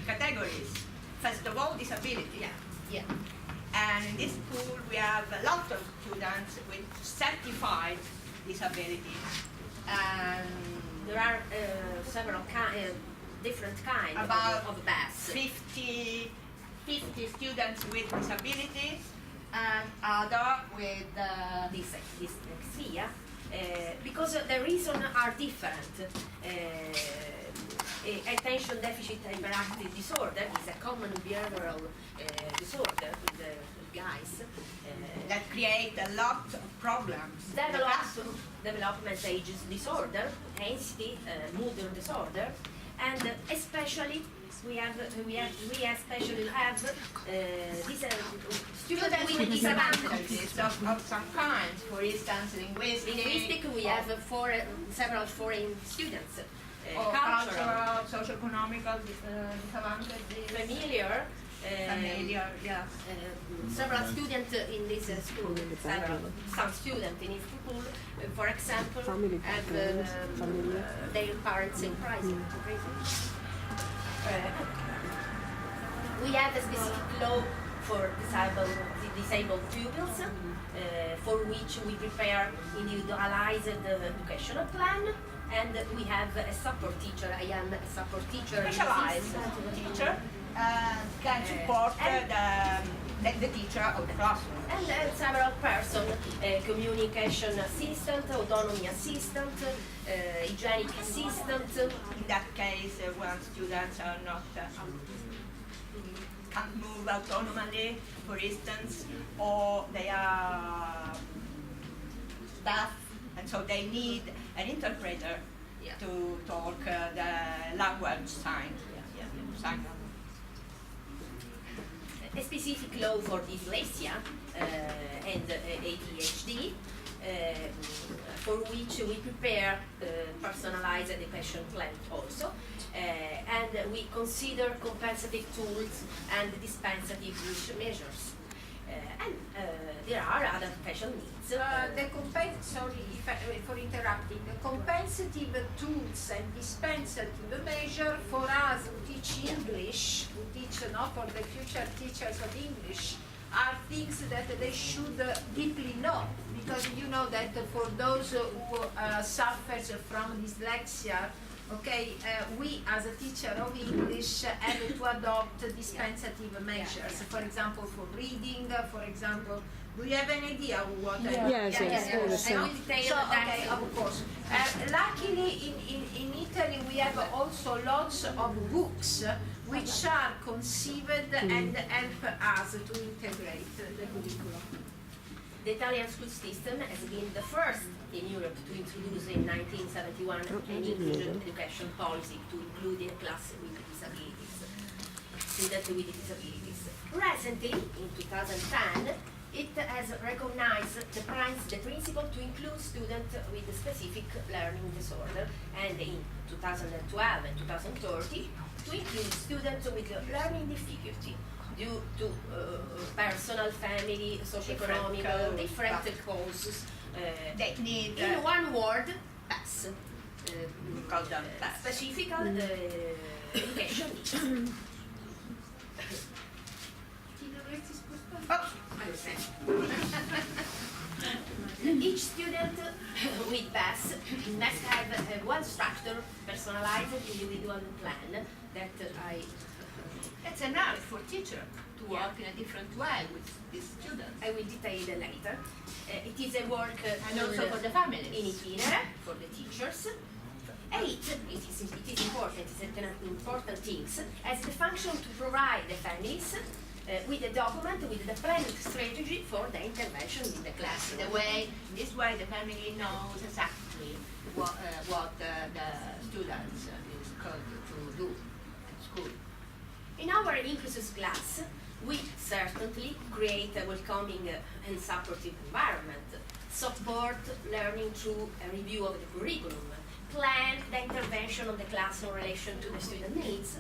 categories. First of all, disability. Yeah, yeah. And in this school, we have a lot of students with certified disabilities. And there are several different kinds of BAS. 50 students with disabilities and other with dyslexia. Because the reasons are different. Attention deficit hyperactive disorder is a common behavioral disorder in the guys. That create a lot of problems. Development ages disorder, anxiety, mood disorder, and especially we especially have students with disadvantages of some kinds. For instance, linguistic, we have several foreign students. Cultural, socio-economical disadvantages. Familiar, yeah. Several students in this school, some students in this school, for example, have their parents in prison. We have a specific law for disabled pupils, for which we prepare individualized educational plan, and we have a support teacher. I am a support teacher. Specialized teacher can support the teacher of the classroom. And several persons, communication assistant, autonomy assistant, hygienic assistant. In that case, when students are not can't move autonomously, for instance, or they are deaf, and so they need an interpreter to talk the language sign. Sign. A specific law for dyslexia and ADHD, for which we prepare personalized education plan also, and we consider compensative tools and dispensative measures. And there are other special needs. Sorry for interrupting. The compensative tools and dispensative measure for us who teach English, for the future teachers of English, are things that they should deeply know, because you know that for those who suffers from dyslexia, we as a teacher of English have to adopt dispensative measures. For example, for reading, for example. Do you have an idea of what I mean? Yes. I will detail that, of course. Luckily, in Italy, we have also lots of books which are conceived and help us to integrate the curriculum. The Italian school system has been the first in Europe to introduce in 1971 an inclusive education policy to include in a class with disabilities, students with disabilities. Recently, in 2010, it has recognized the principle to include students with a specific learning disorder, and in 2012 and 2030 to include students with learning difficulty due to personal, family, socio-economic, different causes. They need, in one word, BAS. Specific education needs. Each student with BAS must have a well-structured, personalized, individual plan that It's enough for teacher to work in a different way with these students. I will detail later. It is a work and also for the families. In itinerary for the teachers. 8, it is important, it's an important thing, as the function to provide the families with a document, with the planning strategy for the intervention in the class. This way the family knows exactly what the students is called to do at school. In our inclusive class, we certainly create a welcoming and supportive environment, support learning through a review of the curriculum, plan the intervention of the class in relation to the student needs,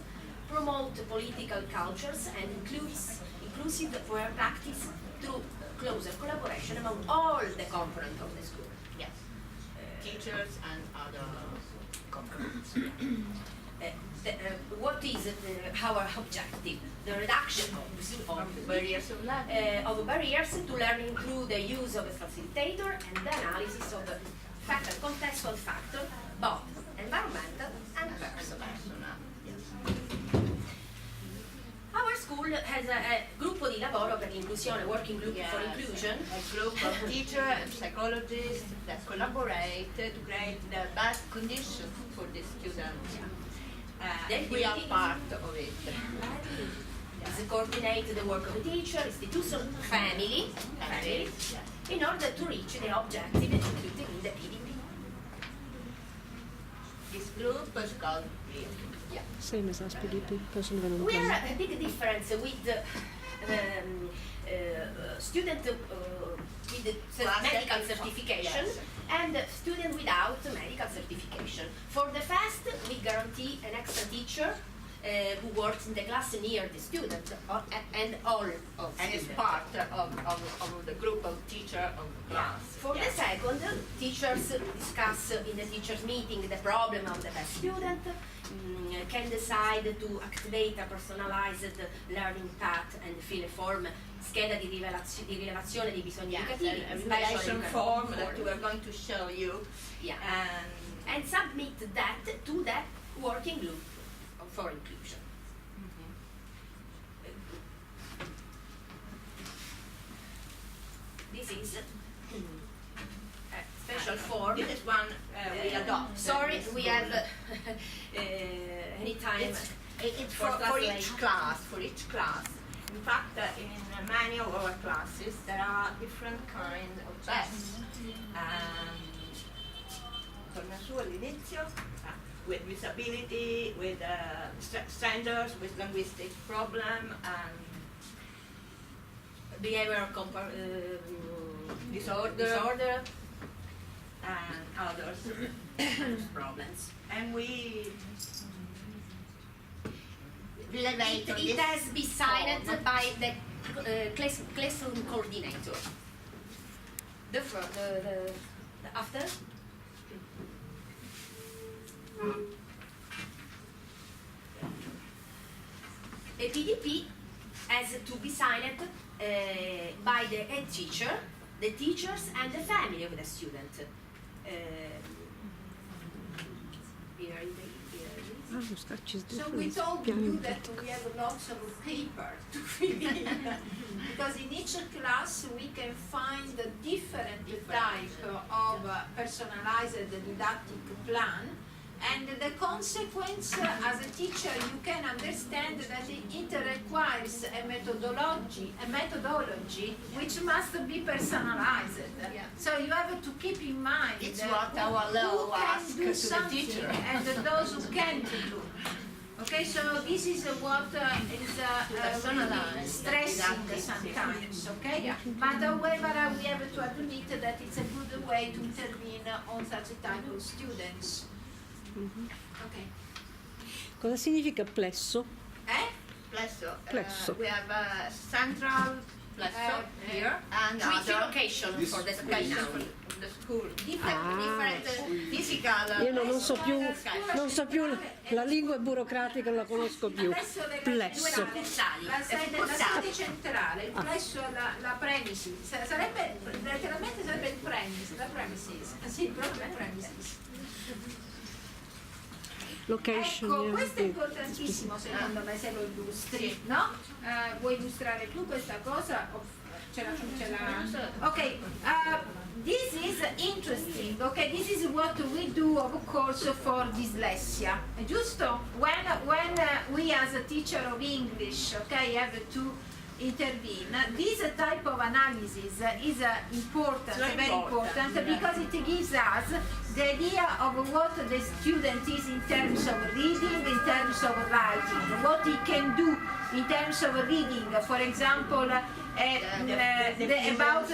promote political cultures and inclusive practice through closer collaboration among all the components of the school. Yes. Teachers and other components. what is our objective? The reduction of barriers of barriers to learning through the use of a facilitator and the analysis of contextual factors, both environmental and personal. Our school has a gruppo di lavoro per l'inclusione, working group for inclusion. A group of teachers and psychologists that collaborate to create the best conditions for the students. We are part of it. Is coordinate the work of the teacher, institution, family, in order to reach the objective executed in the PDP. This group is called PDP. Same as us PDP, personal We development are plan. a big difference with student with medical certification and student without medical certification. For the first, we guarantee an extra teacher who works in the class near the student and all of And is students. part of the group of teachers of the class. For the second, teachers discuss in the teachers meeting the problem of the best student, can decide to activate a personalized learning path and fill a form, scheda di rilevazione dei bisogni educativi, A special relation education form that we are going to show you. Yeah. And submit that to the working group for inclusion. This is a special form. This is one we adopt. Sorry, we have any time. It's for each class. For each class. In fact, in many of our classes, there are different kinds of tests. Torna su all'inizio, with disability, with standards, with linguistic problem, and Behavioral disorder, and others. problems. And we It has been signed by the classroom coordinator. The after. A PDP has to be signed by the head teacher, the teachers, and the family of the student. Here it is. Lo scratch is So we different. told Piano you that didattico. we have lots of paper to fill in because in each class we can find a different type of personalized didactic plan, and the consequence as a teacher you can understand that it requires a methodology which must be personalized. Yeah. So you have to keep in mind It's what our who law can asks do to the something teacher. and those who can't do. Okay, so this is what is really stressing sometimes, okay? Yeah. But however, we have to admit that it's a good way to intervene on such a type of students. Okay. Cosa significa plesso? Plesso. Plesso. We have a central plesso here and Which other location for the school plesso now? for the school. Different Physical. Io non so più la lingua burocratica, non la conosco più. Adesso le Plesso. avversari. La sede centrale, il plesso è la premises, sarebbe letteralmente sarebbe il la premises, sì, proprio la premises. Location. Ecco, yeah. questo è importantissimo secondo me se lo illustri, no? Vuoi illustrare tu questa cosa? Ce la. Ok, this is interesting, okay? This is what we do of course for dyslexia, giusto? When we as a teacher of English, okay, have to intervene, this type of analysis is important, very important, because it gives us the idea of what the student is in terms of reading, in terms of writing, what he can do in terms of reading, for example, about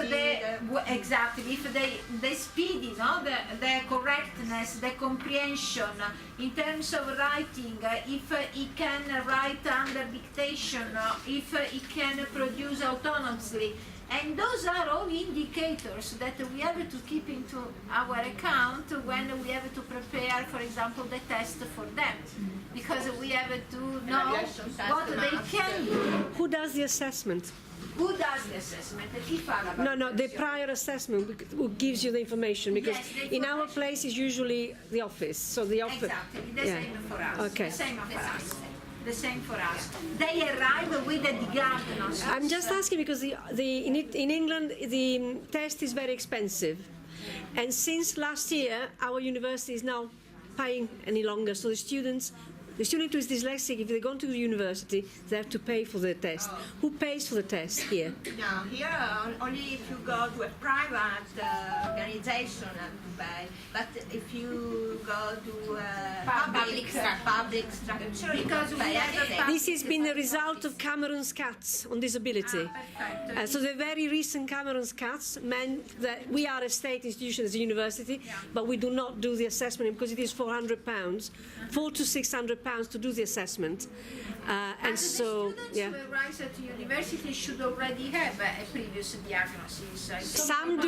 exactly if the speed, you know, the correctness, the comprehension in terms of writing, if he can write under dictation, if he can produce autonomously, And those are all indicators that we have to keep into our account when we have to prepare, for example, the test for them. Because we have to know what they can do. Who does the assessment? Who does the assessment? No, the prior assessment who gives you the information, because Yes, the in our information. place is usually the office. So the office. Exactly, the Yeah. same for us. Okay. The same for us. The same for us. They arrive with the diagnosis. I'm just asking because in England the test is very expensive, and since last year our university is now paying any longer, so the student who is dyslexic, if they go to the university, they have to pay for the test. Who pays for the test here? No, here only if you go to a private organization have to pay. But if you go to public structure, you Because don't we pay have a anything. This has been the result of Cameron's cuts on disability. Perfect. So the very recent Cameron's cuts meant that we are a state institution as a university, but we do not do the assessment because it is £400, £400 to £600 to do the assessment, and the so students yeah. who arrive at the university should already have a previous diagnosis. Some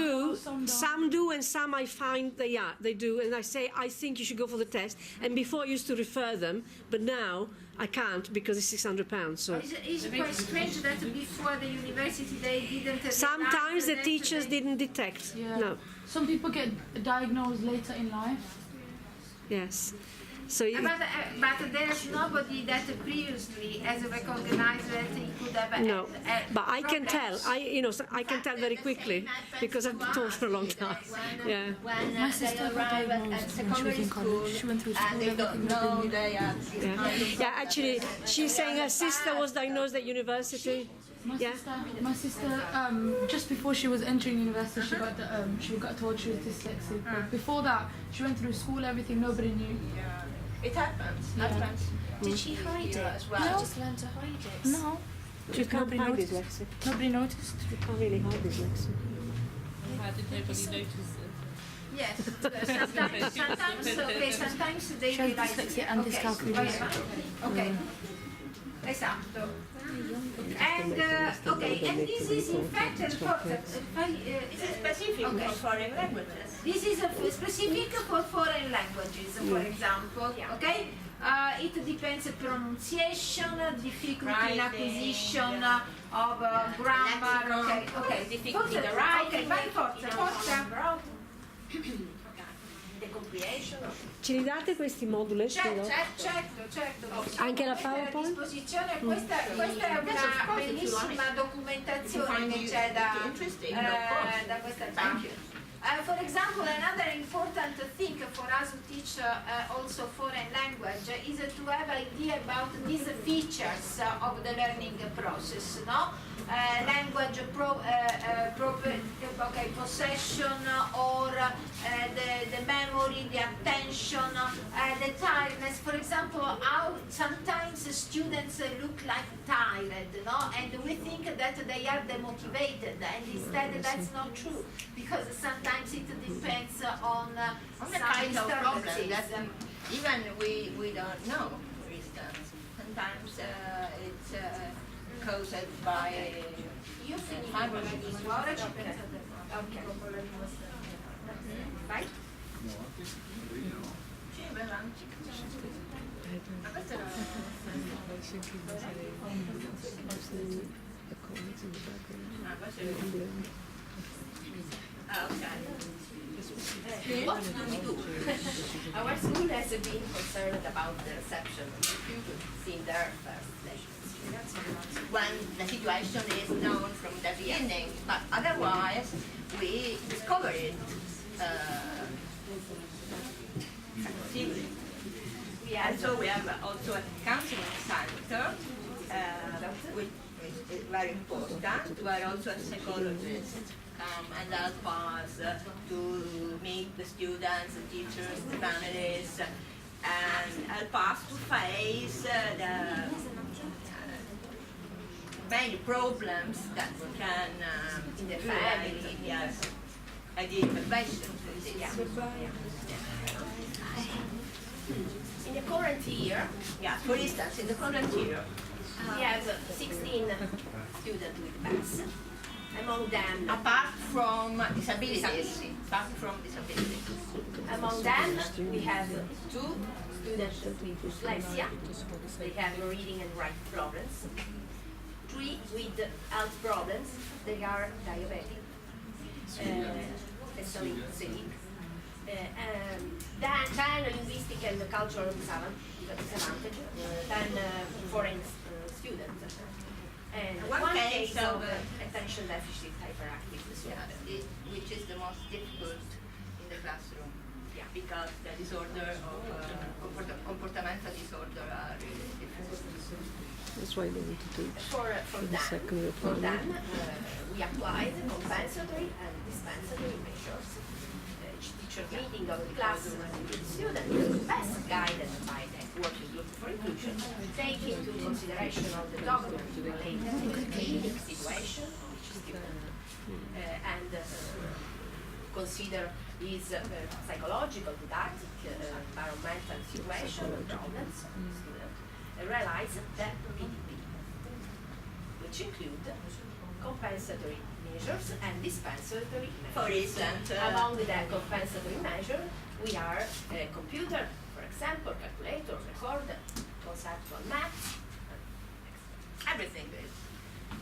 do, and some I find they do, and I say I think you should go for the test. And before I used to refer them, but now I can't because it's £600. So It's quite strange that before the university they didn't. sometimes the realize teachers that they- didn't detect. Yeah. No, Some people get diagnosed later in life. yes. So But there's nobody that previously has recognized that he could have no, had but I can tell. problems. I can tell very quickly because I've taught for a long time. Yeah. When My they sister got arrive at diagnosed when she was secondary in school college. She went through and school, they don't everything, know nothing. they are Yeah, actually, she's saying her sister was diagnosed at university. Yeah. My sister, just before she was entering university, she got told she was dyslexic. But before that, she went through school, everything, nobody knew. It happens. Happens. Did she hide it? As well. She just learned to hide it. No. You can't Nobody hide noticed. dyslexia. Nobody noticed. You can't really hide dyslexia. How did nobody notice it? Yes, sometimes they She has realize. dyslexia and dyscalculia. Okay. Esatto. And this is in fact This is specific okay. for foreign languages. This is specific for foreign languages, for example. Okay. It depends on pronunciation, difficulty in acquisition of grammar. Okay. Difficulty in Okay, writing, vai forza. the comprehension of Ce li date questi moduli? Certo. Anche la Questa è a PowerPoint? disposizione, questa è una bellissima documentazione che c'è da questa parte. For example, another important thing for us who teach also foreign language is to have idea about these features of the learning process, no? Language possession or the memory, the attention, the tiredness. For example, how sometimes students look like tired, no? And we think that they are demotivated, and instead that's not true, because sometimes it depends on The some kind of problem that disturbances. even we don't know, for instance. Sometimes it's caused by Io finivo con la lingua, ora ci penso. Ok. Vai. Sì, va avanti. Ma questo era... what do we do? Our school has been concerned about the reception of the pupils in their first lessons. When the situation is known from the beginning, but otherwise we discover it successively. And so we have also a counseling center, which is very important, where also a psychologist come and help us to meet the students, the teachers, the families, and help us to face the many problems that can In the family. yes, and the intervention with this. In the current year, Yeah, for instance, in the current year, we have 16 students with PAS. Among them, Apart from disabilities. Apart from disabilities. among them, we have 2 students with dyslexia. They have reading and writing problems. 3 with health problems. They are diabetic. Then linguistic and cultural disadvantage. Then foreign students. And one case of attention deficit hyperactive disorder. Which is the most difficult in the classroom. Yeah. Because the disorder of comportamental disorder are really difficult. That's why they want to teach For in the secondary for primary. them, we applied compensatory and dispensatory measures. Each teacher meeting of the class with the student is best guided by the working group for inclusion, take into consideration all the documents related to the clinic situation of each student, and consider his psychological, didactic, environmental situation and problems of the student, and realize that PDP, which include compensatory measures and dispensatory measures. For instance, among the compensatory measures, we are a computer, for example, calculator, recorder, conceptual math, everything is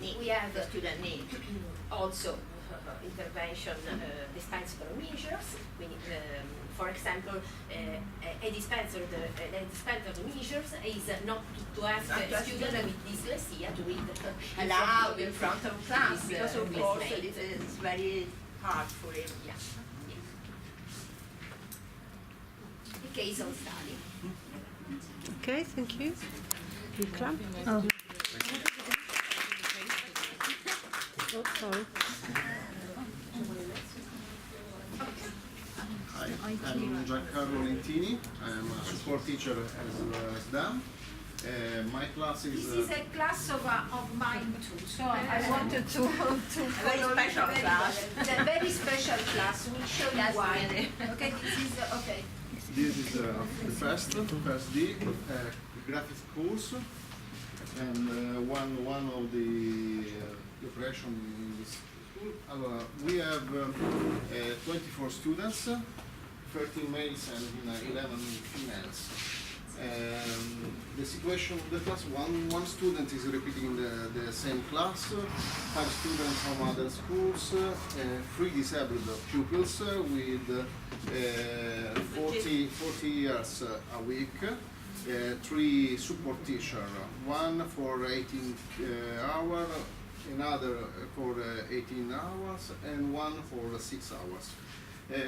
need. we have the student need. also intervention dispensatory measures. We need, for example, a dispensatory measures is not to ask a student with dyslexia to read Aloud in front of class, because of with course mate. it is very hard for him. Yeah. The case of study. Okay, thank you. You clap? Oh. Oh, sorry. Hi, I'm Giancarlo Lentini. I'm a support teacher as DAM. My class is... This is a class of mine too, so I wanted to very follow special very class. well. It's a very special class. We'll show you Yes, why. really. Okay, this is okay. This is the first D, graphics course, and one of the operation in this school. We have 24 students, 13 males and 11 females. The situation of the class, one student is repeating the same class, 5 students from other schools, 3 disabled pupils with 40 years a week, 3 support teachers, 1 for 18 hours, another for 18 hours, and 1 for 6 hours.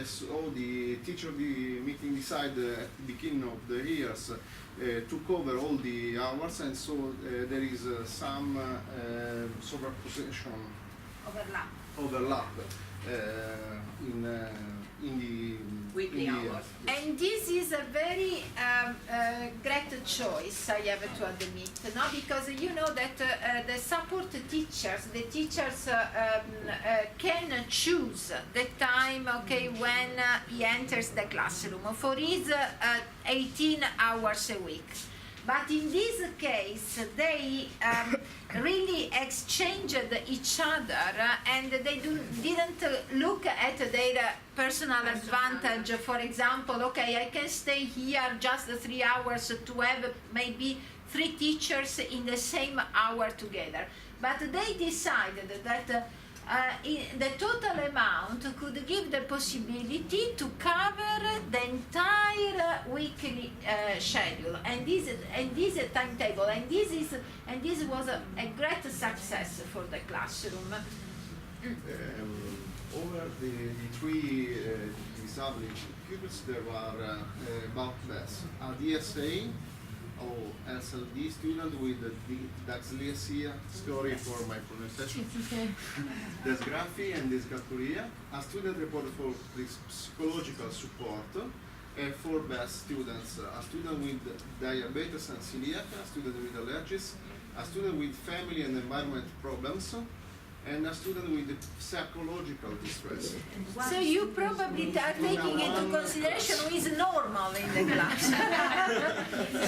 So the teacher meeting decided at the beginning of the years to cover all the hours, and so there is some superposition overlap in the Weekly hours. And this is a very great choice, I have to admit, no? Because you know that the support teachers, the teachers can choose the time, okay, when he enters the classroom for his 18 hours a week. But in this case, they really exchanged each other and they didn't look at their personal advantage. For example, okay, I can stay here just 3 hours to have maybe 3 teachers in the same hour together. But they decided that the total amount could give the possibility to cover the entire weekly schedule, and this timetable, and this was a great success for the classroom. Over the 3 disabled pupils, there were about less. A DSA or SLD student with dyslexia, sorry for my pronunciation, dysgraphia and dyscalculia, a student reported for psychological support, 4 best students, a student with diabetes and celiac, a student with allergies, a student with family and environment problems, and a student with psychological distress. So you probably are taking into consideration who is normal in the class.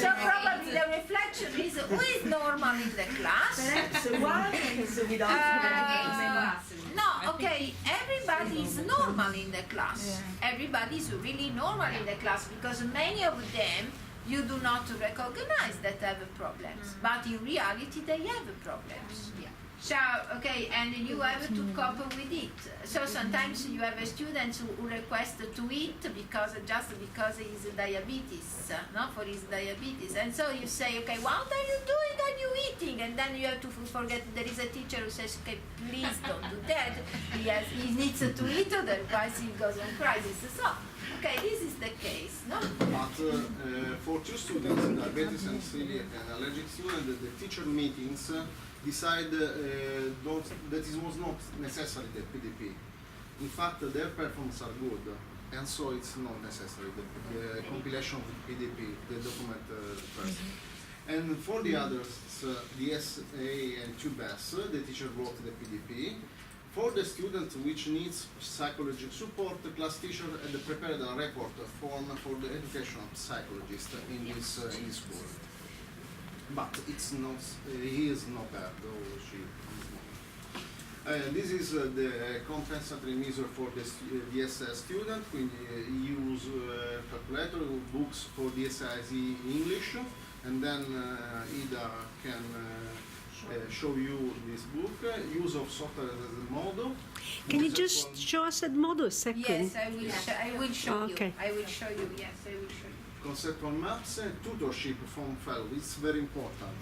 So probably the reflection is who is normal in the class. One is without No, okay, everybody is normal in the class. Everybody is really normal in the class because many of them you do not recognize that have problems, but in reality they have problems. So, okay, and you have to cope with it. So sometimes you have a student who requests to eat just because he is diabetes, no, for his diabetes. And so you say, okay, what are you doing? Are you eating? And then you have to forget there is a teacher who says, okay, please don't do that. He needs to eat, otherwise he goes on crisis. So, okay, this is the case, no? But for two students, diabetes and celiac and allergic student, the teacher meetings decide that it was not necessary the PDP. In fact, their performances are good, and so it's not necessary the compilation of the PDP, the document first. And for the others, the SA and 2BES, the teacher wrote the PDP. For the student which needs psychological support, the class teacher had prepared a report form for the educational psychologist in this school. But it's not, he is not bad, or she is not. This is the compensatory measure for the DSS student, quindi use calculator, books for DSS English, and then Ida can show you this book, use of software as a model. Can you just show us that model a second? Yes, I will show Okay. you. I will show you, yes, I will show you. Conceptual maps and tutorship from fellow. It's very important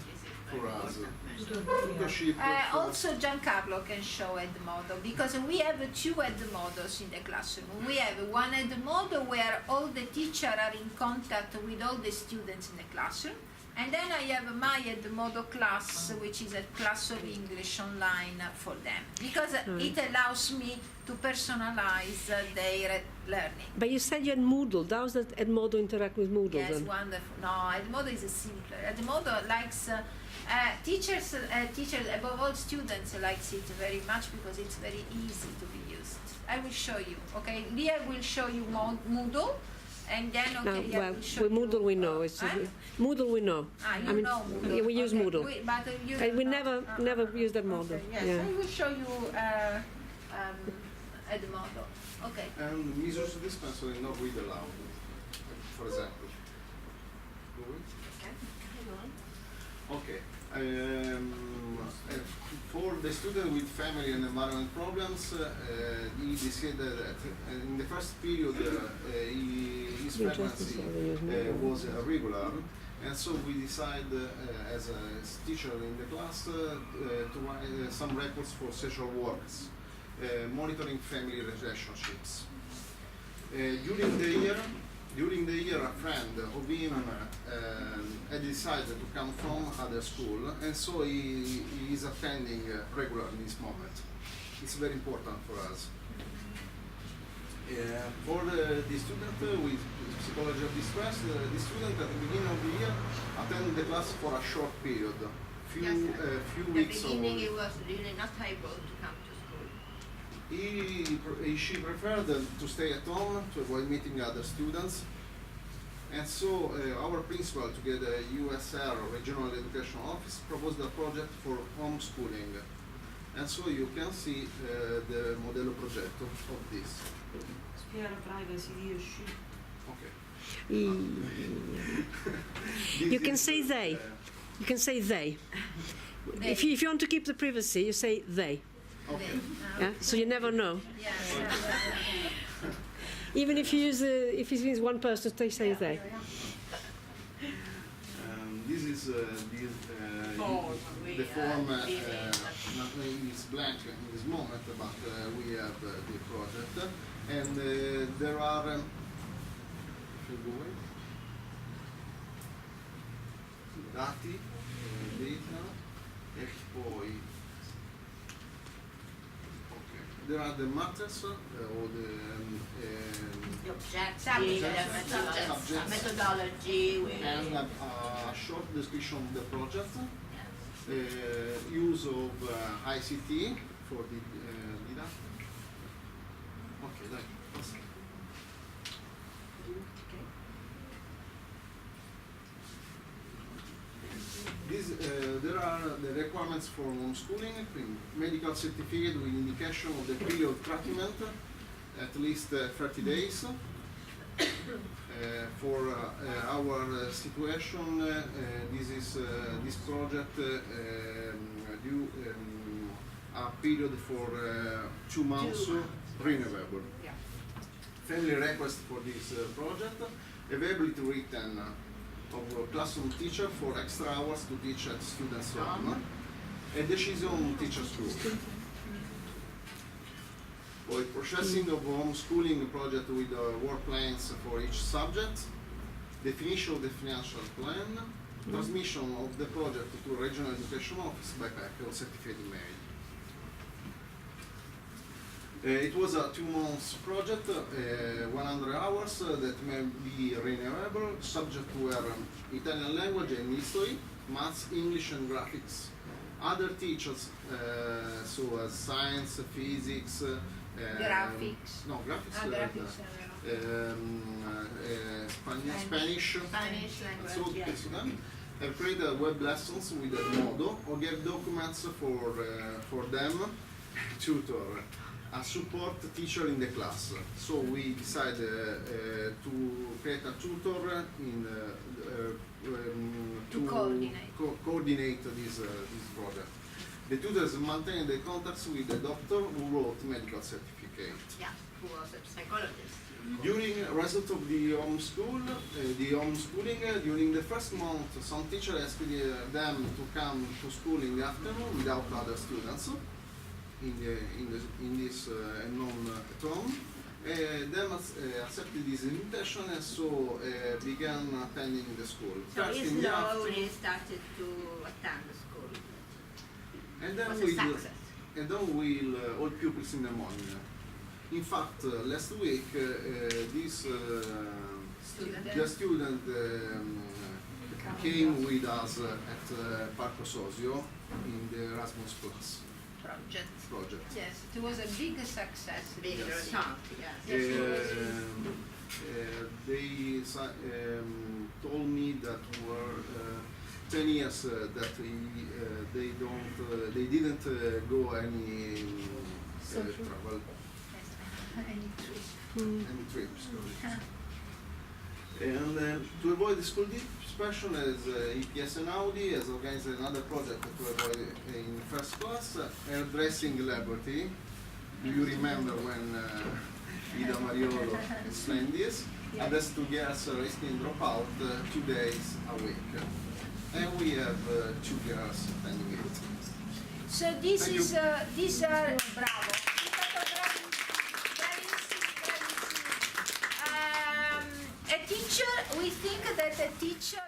for us. Tutorship. Also, Giancarlo can show head model because we have two head models in the classroom. We have one head model where all the teachers are in contact with all the students in the classroom. And then I have my head model class, which is a class of English online for them, because it allows me to personalize their learning. But you said you had Moodle. How does that Edmodo interact with Moodle Yes, then? wonderful. No, Edmodo is simpler. Edmodo likes teachers above all students likes it very much because it's very easy to be used. I will show you. Okay, Leah will show you Moodle. And then, okay, No, yeah, well, we'll show with Moodle you, we know. It's Moodle we know. You know Moodle. Yeah, we use Okay. Moodle. But you And we don't never know. use that model. Okay, yes, Yeah. I will show you Edmodo. Okay. And measures dispensary not read aloud, for example. Go with? Okay. For the student with family and environment problems, he decided that in the first period his pregnancy was irregular, and so we decided as a teacher in the class to write some reports for social workers, monitoring family relationships. During the year, a friend of him had decided to come from other school, and so he is attending regularly in this moment. It's very important for us. For the student with psychology of distress, the student at the beginning of the year attended the class for a short period, few weeks. At the beginning, he was really not able to come to school. She preferred to stay at home to avoid meeting other students, and so our principal, together USR Regional Education Office, proposed a project for homeschooling, and so you can see the modello progetto of this. Okay. You can say they. You can say they. If you want to keep the privacy, you say they. Okay. Yeah? So you never know. Yeah. Even if you use if it means one person, they say they. This is the form. It's blank in this moment, but we have the project, and there are. Dati, data, e poi. There are the matters or The objects, subjects. methodology, and a short description of the project, use of ICT, for the didactic. Okay, dai, passa. There are the requirements for homeschooling, quindi medical certificate with indication of the period of treatment, at least 30 days. For our situation, this project due a period for 2 months, renewable. Yeah. Family request for this project, availability written of a classroom teacher for extra hours to teach at students' home, a decision teacher's group. Poi processing of homeschooling project with work plans for each subject, definition of the financial plan, transmission of the project to regional education office by pack or certificate email. It was a 2 months project, 100 hours that may be renewable. Subject were Italian language and history, maths, English and graphics. Other teachers, so as science, physics, Graphics. No, graphics. Graphics. Spanish language, so, yes. have created web lessons with Modo or gave documents for them, tutor, a support teacher in the class. So we decided to create a tutor to coordinate this project. The tutors maintain the contacts with the doctor who wrote medical certificate. Yeah, who was a psychologist. During result of the homeschooling, during the first month, some teacher asked them to come to school in the afternoon without other students in this non at home. Them accepted this invitation and so began attending the school. So First he in the slowly afternoon, started to attend the school. and then Was a success. all pupils in the morning. In fact, last week, this the student came with us at Parco Sosio in the Erasmus Plus project. Yes, it was a big success. Big Yes. result, yes. They told me that were 10 years that they didn't go any travel, any trips. And to avoid the school dispersion, as EPS and Audi has organized another project to avoid in first class, hairdressing laboratory. Do you remember when Ida Mariolo explained this? And that's 2 girls risking dropout 2 days a week. And we have 2 girls attending it. So this Thank is you. these are bravo. Bravissimi. A teacher, we think that a teacher